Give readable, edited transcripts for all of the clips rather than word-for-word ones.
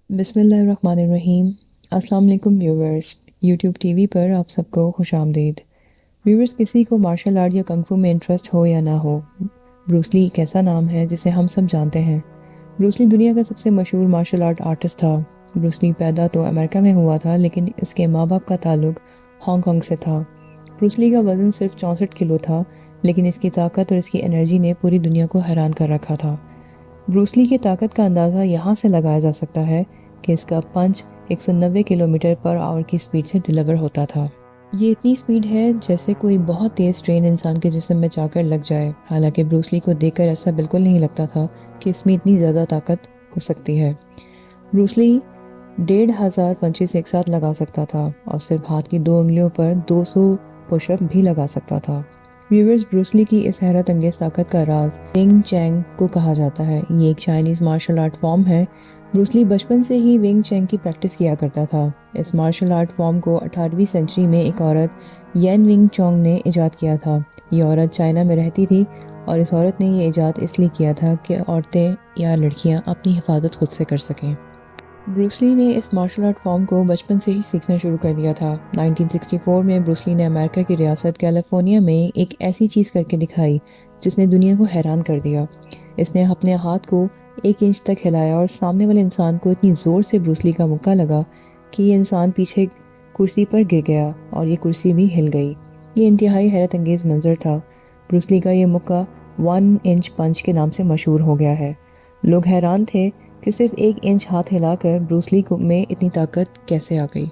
بسم اللہ الرحمن الرحیم۔ السلام علیکم ویورز، یوٹیوب ٹی وی پر آپ سب کو خوش آمدید۔ ویورز، کسی کو مارشل آرٹ یا کنگ فو میں انٹرسٹ ہو یا نہ ہو، بروس لی ایک ایسا نام ہے جسے ہم سب جانتے ہیں۔ بروس لی دنیا کا سب سے مشہور مارشل آرٹ آرٹسٹ تھا۔ بروس لی پیدا تو امریکہ میں ہوا تھا، لیکن اس کے ماں باپ کا تعلق ہانگ کانگ سے تھا۔ بروس لی کا وزن صرف 64 کلو تھا، لیکن اس کی طاقت اور اس کی انرجی نے پوری دنیا کو حیران کر رکھا تھا۔ بروس لی کی طاقت کا اندازہ یہاں سے لگایا جا سکتا ہے کہ اس کا پنچ 190 کلومیٹر پر آور کی سپیڈ سے ڈیلیور ہوتا تھا۔ یہ اتنی سپیڈ ہے جیسے کوئی بہت تیز ٹرین انسان کے جسم میں جا کر لگ جائے۔ حالانکہ بروس لی کو دیکھ کر ایسا بالکل نہیں لگتا تھا کہ اس میں اتنی زیادہ طاقت ہو سکتی ہے۔ بروس لی 1500 پنچز ایک ساتھ لگا سکتا تھا اور صرف ہاتھ کی 2 انگلیوں پر 200 پش اپ بھی لگا سکتا تھا۔ ویورز، بروس لی کی اس حیرت انگیز طاقت کا راز ونگ چین کو کہا جاتا ہے۔ یہ ایک چائنیز مارشل آرٹ فارم ہے۔ بروس لی بچپن سے ہی ونگ چین کی پریکٹس کیا کرتا تھا۔ اس مارشل آرٹ فارم کو 18ویں سنچری میں ایک عورت یین ونگ چونگ نے ایجاد کیا تھا۔ یہ عورت چائنا میں رہتی تھی اور اس عورت نے یہ ایجاد اس لیے کیا تھا کہ عورتیں یا لڑکیاں اپنی حفاظت خود سے کر سکیں۔ بروس لی نے اس مارشل آرٹ فارم کو بچپن سے ہی سیکھنا شروع کر دیا تھا۔ 1964 میں بروس لی نے امریکہ کی ریاست کیلیفورنیا میں ایک ایسی چیز کر کے دکھائی جس نے دنیا کو حیران کر دیا۔ اس نے اپنے ہاتھ کو 1 انچ تک ہلایا اور سامنے والے انسان کو اتنی زور سے بروس لی کا مکہ لگا کہ یہ انسان پیچھے کرسی پر گر گیا اور یہ کرسی بھی ہل گئی۔ یہ انتہائی حیرت انگیز منظر تھا۔ بروس لی کا یہ مکہ 1 انچ پنچ کے نام سے مشہور ہو گیا ہے۔ لوگ حیران تھے کہ صرف 1 انچ ہاتھ ہلا کر بروس لی میں اتنی طاقت کیسے آ گئی۔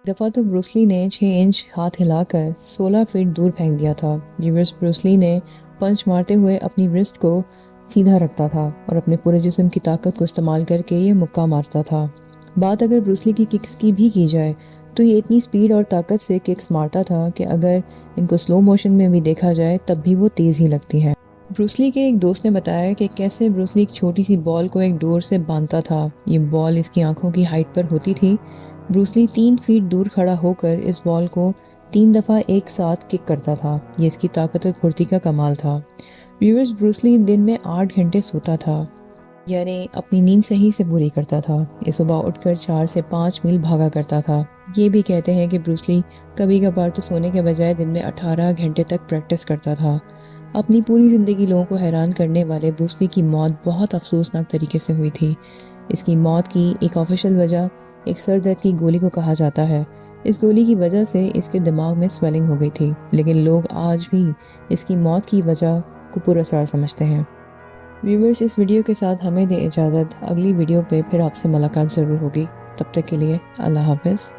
دفعہ تو بروس لی نے 6 انچ ہاتھ ہلا کر 16 فٹ دور پھینک دیا تھا۔ بروس لی نے پنچ مارتے ہوئے اپنی رسٹ کو سیدھا رکھتا تھا اور اپنے پورے جسم کی طاقت کو استعمال کر کے یہ مکہ مارتا تھا۔ بات اگر بروس لی کی ککس کی بھی کی جائے تو یہ اتنی سپیڈ اور طاقت سے ککس مارتا تھا کہ اگر ان کو سلو موشن میں بھی دیکھا جائے تب بھی وہ تیز ہی لگتی ہے۔ بروس لی کے ایک دوست نے بتایا کہ کیسے بروس لی ایک چھوٹی سی بال کو ایک ڈور سے باندھتا تھا۔ یہ بال اس کی آنکھوں کی ہائٹ پر ہوتی تھی۔ بروس لی 3 فٹ دور کھڑا ہو کر اس بال کو 3 دفعہ ایک ساتھ کک کرتا تھا۔ یہ اس کی طاقت اور پھرتی کا کمال تھا۔ ویورز، بروس لی دن میں 8 گھنٹے سوتا تھا، یعنی اپنی نیند صحیح سے پوری کرتا تھا۔ یہ صبح اٹھ کر 4 سے 5 میل بھاگا کرتا تھا۔ یہ بھی کہتے ہیں کہ بروس لی کبھی کبھار تو سونے کے بجائے دن میں 18 گھنٹے تک پریکٹس کرتا تھا۔ اپنی پوری زندگی لوگوں کو حیران کرنے والے بروس لی کی موت بہت افسوسناک طریقے سے ہوئی تھی۔ اس کی موت کی ایک آفیشیل وجہ ایک سر درد کی گولی کو کہا جاتا ہے۔ اس گولی کی وجہ سے اس کے دماغ میں سویلنگ ہو گئی تھی، لیکن لوگ آج بھی اس کی موت کی وجہ کو پر اسرار سمجھتے ہیں۔ ویورز، اس ویڈیو کے ساتھ ہمیں دیں اجازت۔ اگلی ویڈیو پہ پھر آپ سے ملاقات ضرور ہوگی۔ تب تک کے لیے اللہ حافظ۔